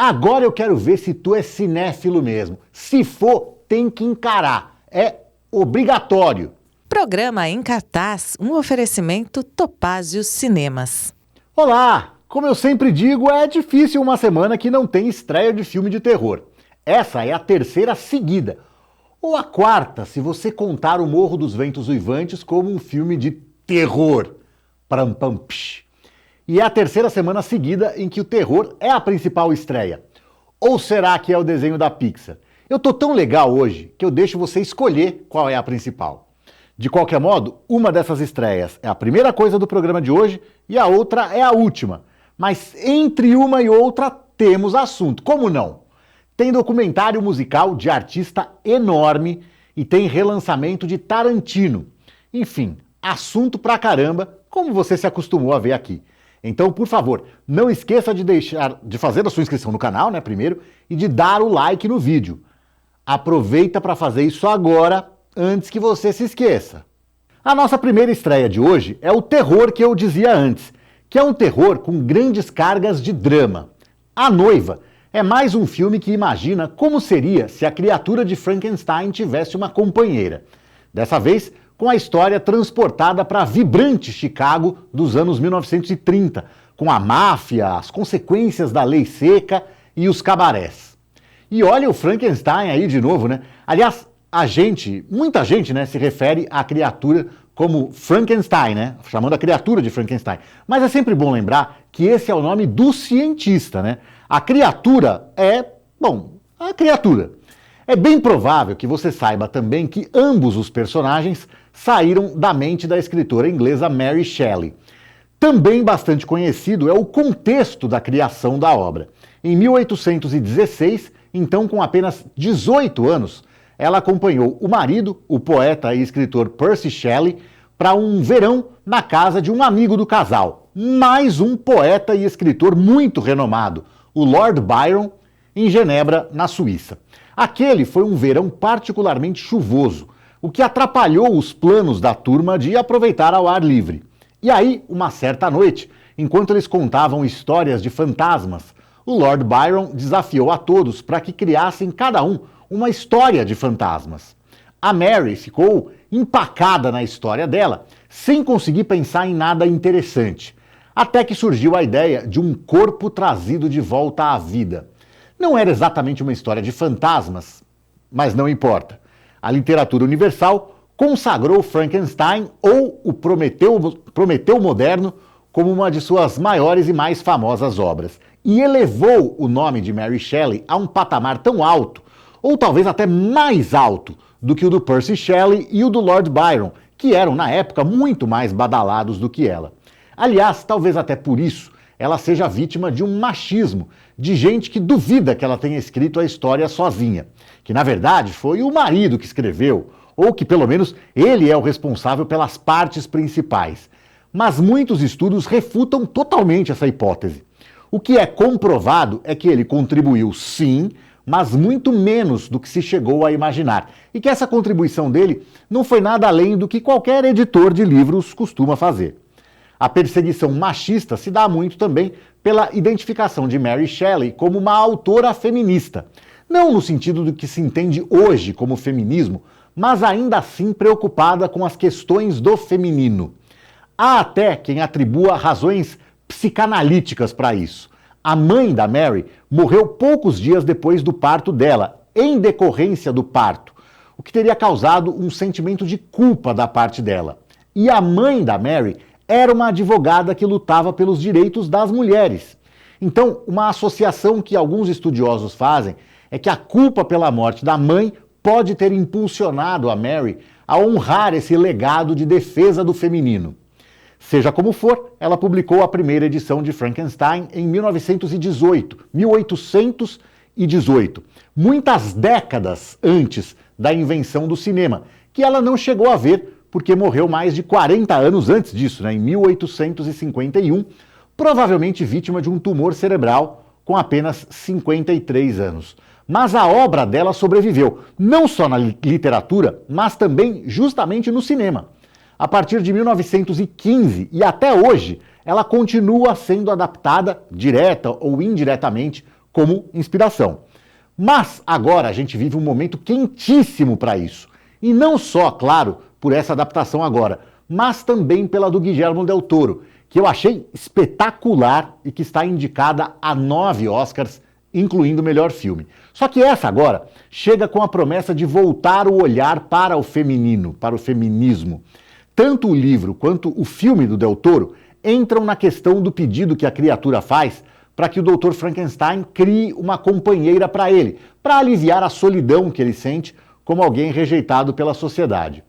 Agora eu quero ver se tu é cinéfilo mesmo. Se for, tem que encarar. É obrigatório. Programa Em Cartaz, um oferecimento Topázio Cinemas. Olá! Como eu sempre digo, é difícil uma semana que não tem estreia de filme de terror. Essa é a terceira seguida. Ou a quarta, se você contar O Morro dos Ventos Uivantes como um filme de terror. Pram, pam, psh. E é a terceira semana seguida em que o terror é a principal estreia. Ou será que é o desenho da Pixar? Eu tô tão legal hoje que eu deixo você escolher qual é a principal. De qualquer modo, uma dessas estreias é a primeira coisa do programa de hoje e a outra é a última. Mas entre uma e outra temos assunto, como não? Tem documentário musical de artista enorme e tem relançamento de Tarantino. Enfim, assunto pra caramba, como você se acostumou a ver aqui. Então, por favor, não esqueça de fazer a sua inscrição no canal, né, primeiro, e de dar o like no vídeo. Aproveita para fazer isso agora, antes que você se esqueça. A nossa primeira estreia de hoje é o terror que eu dizia antes, que é um terror com grandes cargas de drama. A Noiva é mais um filme que imagina como seria se a criatura de Frankenstein tivesse uma companheira. Dessa vez, com a história transportada para a vibrante Chicago dos anos 1930, com a máfia, as consequências da lei seca e os cabarés. E olha o Frankenstein aí de novo, né? Aliás, muita gente, né, se refere à criatura como Frankenstein, né? Chamando a criatura de Frankenstein. Mas é sempre bom lembrar que esse é o nome do cientista, né? A criatura a criatura. É bem provável que você saiba também que ambos os personagens saíram da mente da escritora inglesa Mary Shelley. Também bastante conhecido é o contexto da criação da obra. Em 1816, então com apenas 18 anos, ela acompanhou o marido, o poeta e escritor Percy Shelley, para um verão na casa de um amigo do casal, mais um poeta e escritor muito renomado, o Lord Byron, em Genebra, na Suíça. Aquele foi um verão particularmente chuvoso, o que atrapalhou os planos da turma de aproveitar ao ar livre. E aí, uma certa noite, enquanto eles contavam histórias de fantasmas, o Lord Byron desafiou a todos para que criassem cada um uma história de fantasmas. A Mary ficou empacada na história dela, sem conseguir pensar em nada interessante, até que surgiu a ideia de um corpo trazido de volta à vida. Não era exatamente uma história de fantasmas, mas não importa. A literatura universal consagrou Frankenstein, ou o Prometeu moderno, como uma de suas maiores e mais famosas obras, e elevou o nome de Mary Shelley a um patamar tão alto, ou talvez até mais alto, do que o do Percy Shelley e o do Lord Byron, que eram, na época, muito mais badalados do que ela. Aliás, talvez até por isso, ela seja vítima de um machismo, de gente que duvida que ela tenha escrito a história sozinha, que na verdade foi o marido que escreveu, ou que pelo menos ele é o responsável pelas partes principais. Mas muitos estudos refutam totalmente essa hipótese. O que é comprovado é que ele contribuiu sim, mas muito menos do que se chegou a imaginar, e que essa contribuição dele não foi nada além do que qualquer editor de livros costuma fazer. A perseguição machista se dá muito também pela identificação de Mary Shelley como uma autora feminista. Não no sentido do que se entende hoje como feminismo, mas ainda assim preocupada com as questões do feminino. Há até quem atribua razões psicanalíticas para isso. A mãe da Mary morreu poucos dias depois do parto dela, em decorrência do parto, o que teria causado um sentimento de culpa da parte dela. E a mãe da Mary era uma advogada que lutava pelos direitos das mulheres. Então, uma associação que alguns estudiosos fazem é que a culpa pela morte da mãe pode ter impulsionado a Mary a honrar esse legado de defesa do feminino. Seja como for, ela publicou a primeira edição de Frankenstein em 1818, muitas décadas antes da invenção do cinema, que ela não chegou a ver porque morreu mais de 40 anos antes disso, em 1851, provavelmente vítima de um tumor cerebral com apenas 53 anos. Mas a obra dela sobreviveu, não só na literatura, mas também justamente no cinema. A partir de 1915 e até hoje, ela continua sendo adaptada, direta ou indiretamente, como inspiração. Mas agora a gente vive um momento quentíssimo para isso. E não só, claro, por essa adaptação agora, mas também pela do Guillermo del Toro, que eu achei espetacular e que está indicada a 9 Oscars, incluindo o melhor filme. Só que essa agora chega com a promessa de voltar o olhar para o feminino, para o feminismo. Tanto o livro quanto o filme do del Toro entram na questão do pedido que a criatura faz para que o Dr. Frankenstein crie uma companheira para ele, para aliviar a solidão que ele sente como alguém rejeitado pela sociedade.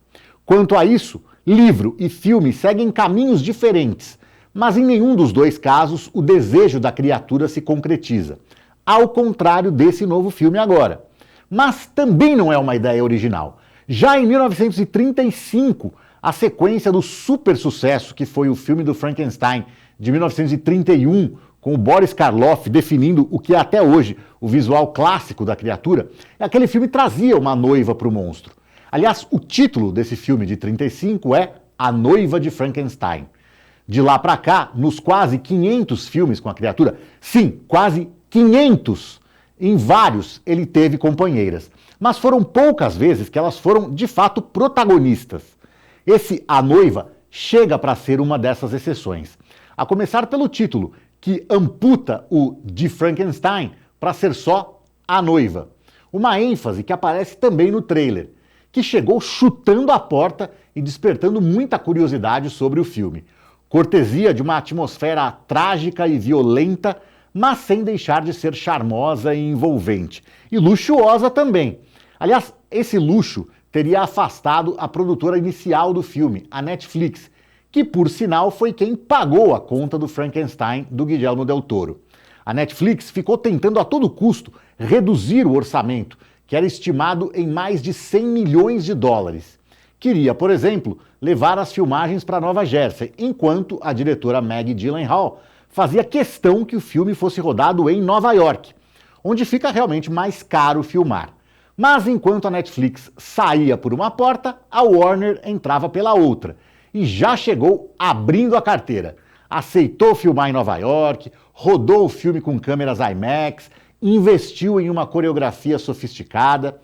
Quanto a isso, livro e filme seguem caminhos diferentes, mas em nenhum dos dois casos o desejo da criatura se concretiza, ao contrário desse novo filme agora. Mas também não é uma ideia original. Já em 1935, a sequência do super sucesso que foi o filme do Frankenstein de 1931, com o Boris Karloff definindo o que é até hoje o visual clássico da criatura, aquele filme trazia uma noiva para o monstro. Aliás, o título desse filme de 35 é A Noiva de Frankenstein. De lá para cá, nos quase 500 filmes com a criatura, sim, quase 500, em vários ele teve companheiras, mas foram poucas vezes que elas foram de fato protagonistas. Esse A Noiva chega para ser uma dessas exceções, a começar pelo título, que amputa o de Frankenstein para ser só A Noiva. Uma ênfase que aparece também no trailer, que chegou chutando a porta e despertando muita curiosidade sobre o filme. Cortesia de uma atmosfera trágica e violenta, mas sem deixar de ser charmosa e envolvente. E luxuosa também. Aliás, esse luxo teria afastado a produtora inicial do filme, a Netflix, que por sinal foi quem pagou a conta do Frankenstein do Guillermo del Toro. A Netflix ficou tentando a todo custo reduzir o orçamento, que era estimado em mais de 100 milhões de dólares. Queria, por exemplo, levar as filmagens para Nova Jersey, enquanto a diretora Maggie Gyllenhaal fazia questão que o filme fosse rodado em Nova York, onde fica realmente mais caro filmar. Mas enquanto a Netflix saía por uma porta, a Warner entrava pela outra, e já chegou abrindo a carteira. Aceitou filmar em Nova York, rodou o filme com câmeras IMAX, investiu em uma coreografia sofisticada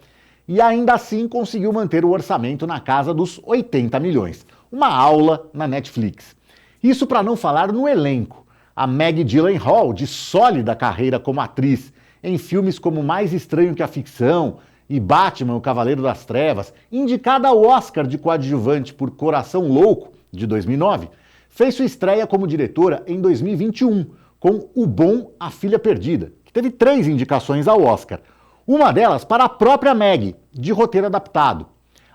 e ainda assim conseguiu manter o orçamento na casa dos 80 milhões. Uma aula na Netflix. Isso para não falar no elenco. A Maggie Gyllenhaal, de sólida carreira como atriz, em filmes como Mais Estranho que a Ficção e Batman, o Cavaleiro das Trevas, indicada ao Oscar de coadjuvante por Coração Louco, de 2009, fez sua estreia como diretora em 2021, com O Bom, a Filha Perdida, que teve 3 indicações ao Oscar. Uma delas para a própria Maggie, de roteiro adaptado.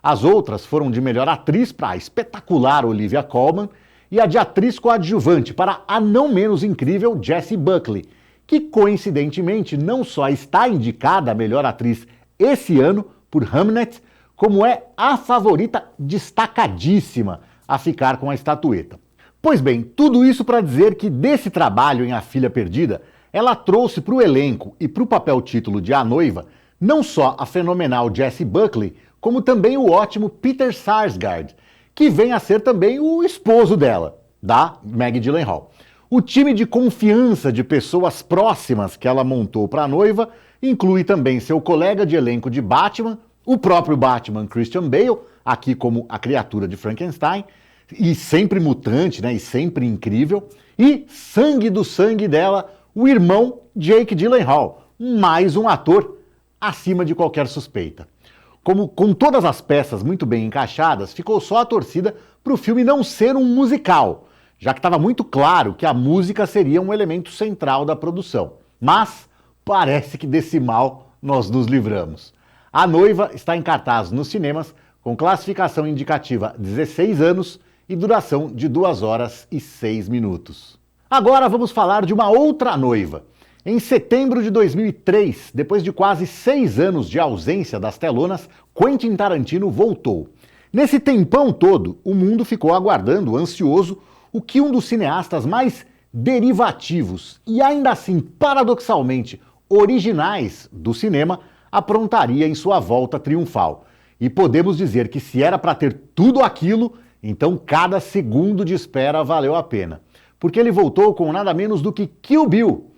As outras foram de melhor atriz para a espetacular Olivia Colman e a de atriz coadjuvante para a não menos incrível Jessie Buckley, que coincidentemente não só está indicada a melhor atriz esse ano por Hamnet, como é a favorita destacadíssima a ficar com a estatueta. Pois bem, tudo isso para dizer que desse trabalho em A Filha Perdida, ela trouxe para o elenco e para o papel título de A Noiva, não só a fenomenal Jessie Buckley, como também o ótimo Peter Sarsgaard, que vem a ser também o esposo dela, da Maggie Gyllenhaal. O time de confiança de pessoas próximas que ela montou para a noiva inclui também seu colega de elenco de Batman, o próprio Batman Christian Bale, aqui como a criatura de Frankenstein, e sempre mutante, né, e sempre incrível, e sangue do sangue dela, o irmão Jake Gyllenhaal, mais um ator acima de qualquer suspeita. Como com todas as peças muito bem encaixadas, ficou só a torcida para o filme não ser um musical, já que estava muito claro que a música seria um elemento central da produção. Mas parece que desse mal nós nos livramos. A Noiva está em cartaz nos cinemas, com classificação indicativa 16 anos e duração de 2 horas e 6 minutos. Agora vamos falar de uma outra noiva. Em setembro de 2003, depois de quase 6 anos de ausência das telonas, Quentin Tarantino voltou. Nesse tempão todo, o mundo ficou aguardando, ansioso, o que um dos cineastas mais derivativos e ainda assim, paradoxalmente, originais do cinema aprontaria em sua volta triunfal. E podemos dizer que se era para ter tudo aquilo, então cada segundo de espera valeu a pena. Porque ele voltou com nada menos do que Kill Bill,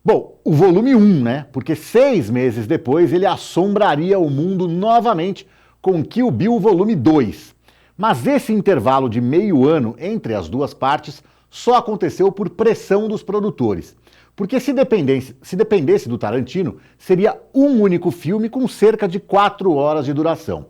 Bom, o volume 1, né? Porque 6 meses depois ele assombraria o mundo novamente com Kill Bill volume 2. Mas esse intervalo de meio ano entre as duas partes só aconteceu por pressão dos produtores. Porque se dependesse do Tarantino, seria um único filme com cerca de 4 horas de duração.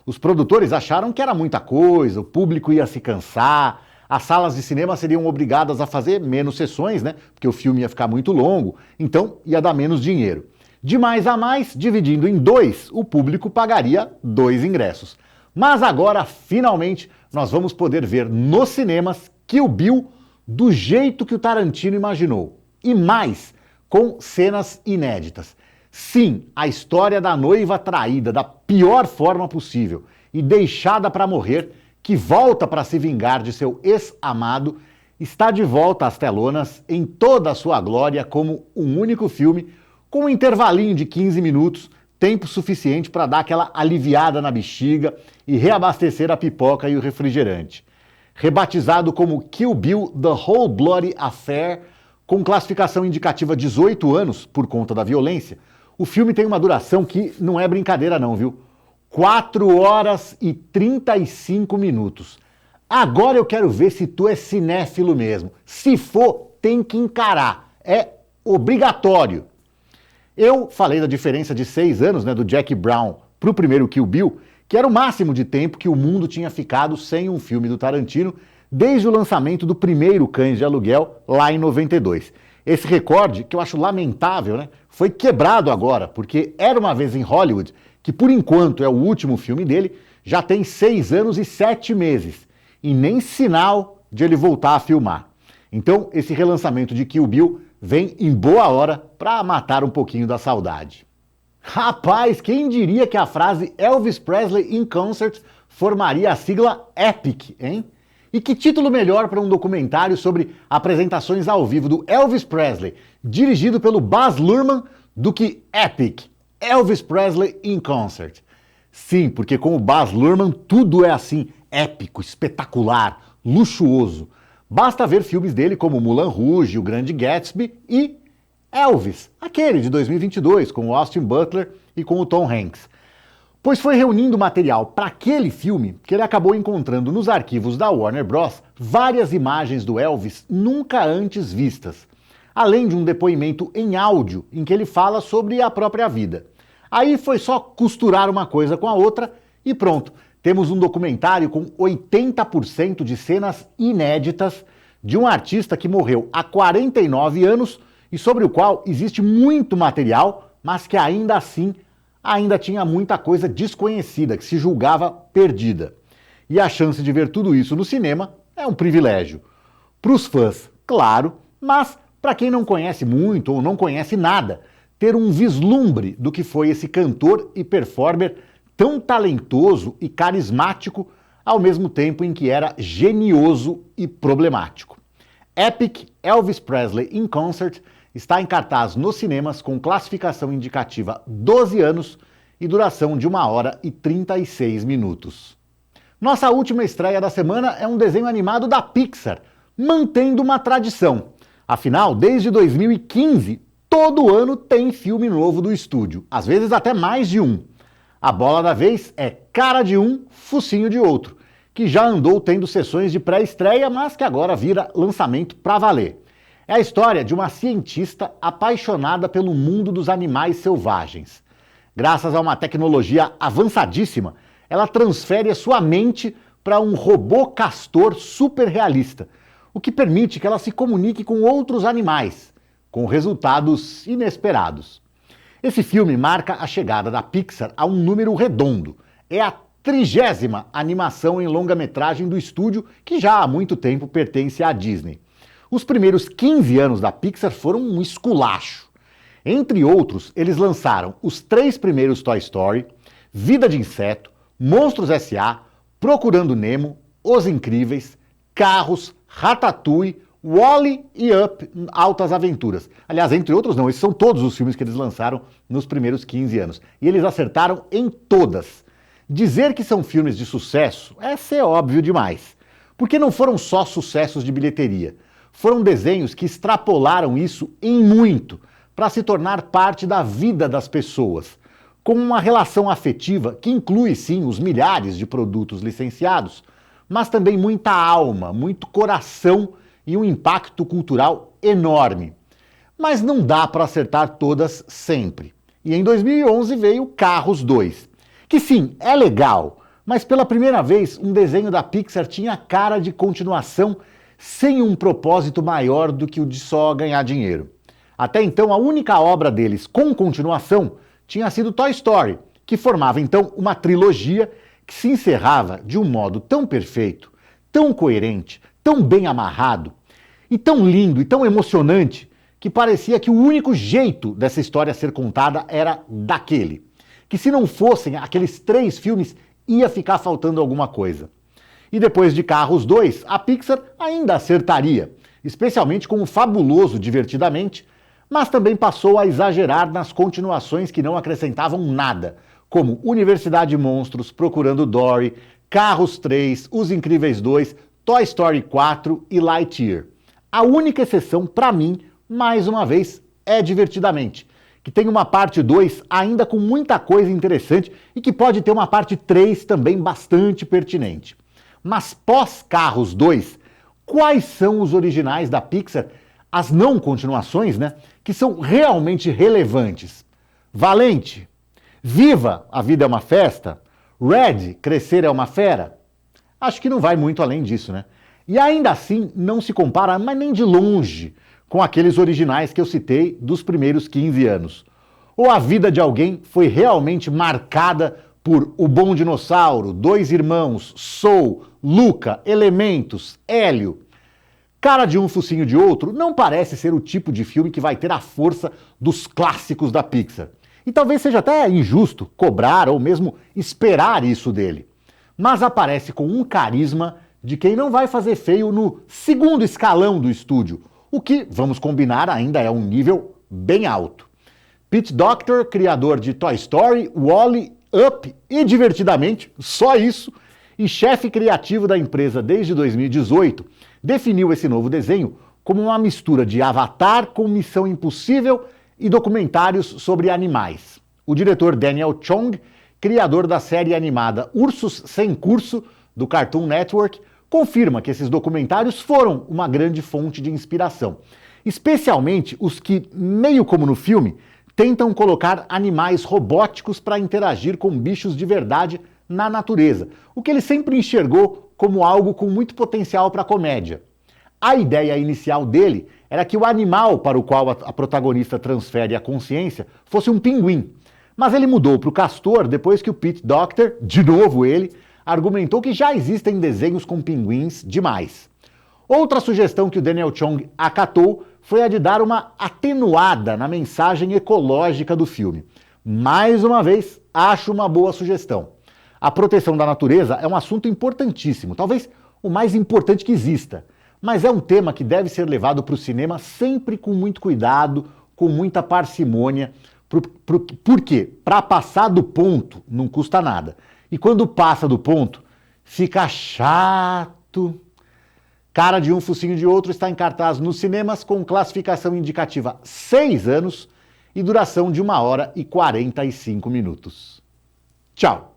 Os produtores acharam que era muita coisa, o público ia se cansar, as salas de cinema seriam obrigadas a fazer menos sessões, né? Porque o filme ia ficar muito longo, então ia dar menos dinheiro. De mais a mais, dividindo em 2, o público pagaria 2 ingressos. Mas agora, finalmente, nós vamos poder ver nos cinemas Kill Bill do jeito que o Tarantino imaginou. E mais, com cenas inéditas. Sim, a história da noiva traída da pior forma possível e deixada para morrer, que volta para se vingar de seu ex-amado, está de volta às telonas em toda a sua glória como um único filme, com um intervalinho de 15 minutos, tempo suficiente para dar aquela aliviada na bexiga e reabastecer a pipoca e o refrigerante. Rebatizado como Kill Bill The Whole Bloody Affair, com classificação indicativa 18 anos por conta da violência, o filme tem uma duração que não é brincadeira não, viu? 4 horas e 35 minutos. Agora eu quero ver se tu é cinéfilo mesmo. Se for, tem que encarar. É obrigatório. Eu falei da diferença de 6 anos, né, do Jack Brown pro primeiro Kill Bill, que era o máximo de tempo que o mundo tinha ficado sem um filme do Tarantino desde o lançamento do primeiro Cães de Aluguel, lá em 92. Esse recorde, que eu acho lamentável, né, foi quebrado agora, porque Era Uma Vez em Hollywood, que por enquanto é o último filme dele, já tem 6 anos e 7 meses, e nem sinal de ele voltar a filmar. Então, esse relançamento de Kill Bill vem em boa hora para matar um pouquinho da saudade. Rapaz, quem diria que a frase Elvis Presley in Concert formaria a sigla EPIC, hein? E que título melhor para um documentário sobre apresentações ao vivo do Elvis Presley, dirigido pelo Baz Luhrmann, do que EPIC, Elvis Presley in Concert. Sim, porque com o Baz Luhrmann tudo é assim, épico, espetacular, luxuoso. Basta ver filmes dele como Moulin Rouge, O Grande Gatsby e Elvis, aquele de 2022, com o Austin Butler e com o Tom Hanks. Pois foi reunindo material para aquele filme que ele acabou encontrando nos arquivos da Warner Bros. Várias imagens do Elvis nunca antes vistas, além de um depoimento em áudio em que ele fala sobre a própria vida. Aí foi só costurar uma coisa com a outra e pronto, temos um documentário com 80% de cenas inéditas de um artista que morreu há 49 anos e sobre o qual existe muito material, mas que ainda assim ainda tinha muita coisa desconhecida, que se julgava perdida. E a chance de ver tudo isso no cinema é um privilégio. Para os fãs, claro, mas para quem não conhece muito ou não conhece nada, ter um vislumbre do que foi esse cantor e performer tão talentoso e carismático, ao mesmo tempo em que era genioso e problemático. Epic Elvis Presley in Concert está em cartaz nos cinemas com classificação indicativa 12 anos e duração de 1 hora e 36 minutos. Nossa última estreia da semana é um desenho animado da Pixar, mantendo uma tradição. Afinal, desde 2015, todo ano tem filme novo do estúdio, às vezes até mais de um. A bola da vez é Cara de um, Focinho de outro, que já andou tendo sessões de pré-estreia, mas que agora vira lançamento pra valer. É a história de uma cientista apaixonada pelo mundo dos animais selvagens. Graças a uma tecnologia avançadíssima, ela transfere a sua mente para um robô castor super realista, o que permite que ela se comunique com outros animais, com resultados inesperados. Esse filme marca a chegada da Pixar a um número redondo. É a 30ª animação em longa-metragem do estúdio, que já há muito tempo pertence à Disney. Os primeiros 15 anos da Pixar foram um esculacho. Entre outros, eles lançaram os 3 primeiros Toy Story, Vida de Inseto, Monstros S.A., Procurando Nemo, Os Incríveis, Carros, Ratatouille, Wall-E e Up, Altas Aventuras. Aliás, entre outros não, esses são todos os filmes que eles lançaram nos primeiros 15 anos. E eles acertaram em todas. Dizer que são filmes de sucesso é ser óbvio demais. Porque não foram só sucessos de bilheteria. Foram desenhos que extrapolaram isso em muito, para se tornar parte da vida das pessoas, com uma relação afetiva que inclui sim os milhares de produtos licenciados, mas também muita alma, muito coração e um impacto cultural enorme. Mas não dá para acertar todas sempre. E em 2011 veio Carros 2, que sim, é legal, mas pela primeira vez um desenho da Pixar tinha cara de continuação sem um propósito maior do que o de só ganhar dinheiro. Até então, a única obra deles com continuação tinha sido Toy Story, que formava então uma trilogia que se encerrava de um modo tão perfeito, tão coerente, tão bem amarrado, e tão lindo e tão emocionante, que parecia que o único jeito dessa história ser contada era daquele. Que se não fossem aqueles 3 filmes, ia ficar faltando alguma coisa. E depois de Carros 2, a Pixar ainda acertaria, especialmente com o fabuloso Divertidamente, mas também passou a exagerar nas continuações que não acrescentavam nada, como Universidade de Monstros, Procurando Dory, Carros 3, Os Incríveis 2, Toy Story 4 e Lightyear. A única exceção, para mim, mais uma vez, é Divertidamente, que tem uma parte 2 ainda com muita coisa interessante e que pode ter uma parte 3 também bastante pertinente. Mas pós-Carros 2, quais são os originais da Pixar, as não continuações, né, que são realmente relevantes? Valente, Viva, A Vida é uma Festa, Red, Crescer é uma Fera? Acho que não vai muito além disso, né? E ainda assim não se compara, mas nem de longe, com aqueles originais que eu citei dos primeiros 15 anos. Ou a vida de alguém foi realmente marcada por O Bom Dinossauro, Dois Irmãos, Soul, Luca, Elementos, Hélio. Cara de um, focinho de outro não parece ser o tipo de filme que vai ter a força dos clássicos da Pixar. E talvez seja até injusto cobrar ou mesmo esperar isso dele. Mas aparece com um carisma de quem não vai fazer feio no segundo escalão do estúdio, o que, vamos combinar, ainda é um nível bem alto. Pete Docter, criador de Toy Story, Wall-E, Up e Divertidamente, só isso, e chefe criativo da empresa desde 2018, definiu esse novo desenho como uma mistura de Avatar com Missão Impossível e documentários sobre animais. O diretor Daniel Chong, criador da série animada Ursos Sem Curso, do Cartoon Network, confirma que esses documentários foram uma grande fonte de inspiração, especialmente os que, meio como no filme, tentam colocar animais robóticos para interagir com bichos de verdade na natureza, o que ele sempre enxergou como algo com muito potencial para comédia. A ideia inicial dele era que o animal para o qual a protagonista transfere a consciência fosse um pinguim, mas ele mudou para o castor depois que o Pete Docter, de novo ele, argumentou que já existem desenhos com pinguins demais. Outra sugestão que o Daniel Chong acatou foi a de dar uma atenuada na mensagem ecológica do filme. Mais uma vez, acho uma boa sugestão. A proteção da natureza é um assunto importantíssimo, talvez o mais importante que exista, mas é um tema que deve ser levado para o cinema sempre com muito cuidado, com muita parcimônia. Por quê? Para passar do ponto não custa nada. E quando passa do ponto, fica chato. Cara de um, focinho de outro está em cartaz nos cinemas com classificação indicativa 6 anos e duração de 1 hora e 45 minutos. Tchau!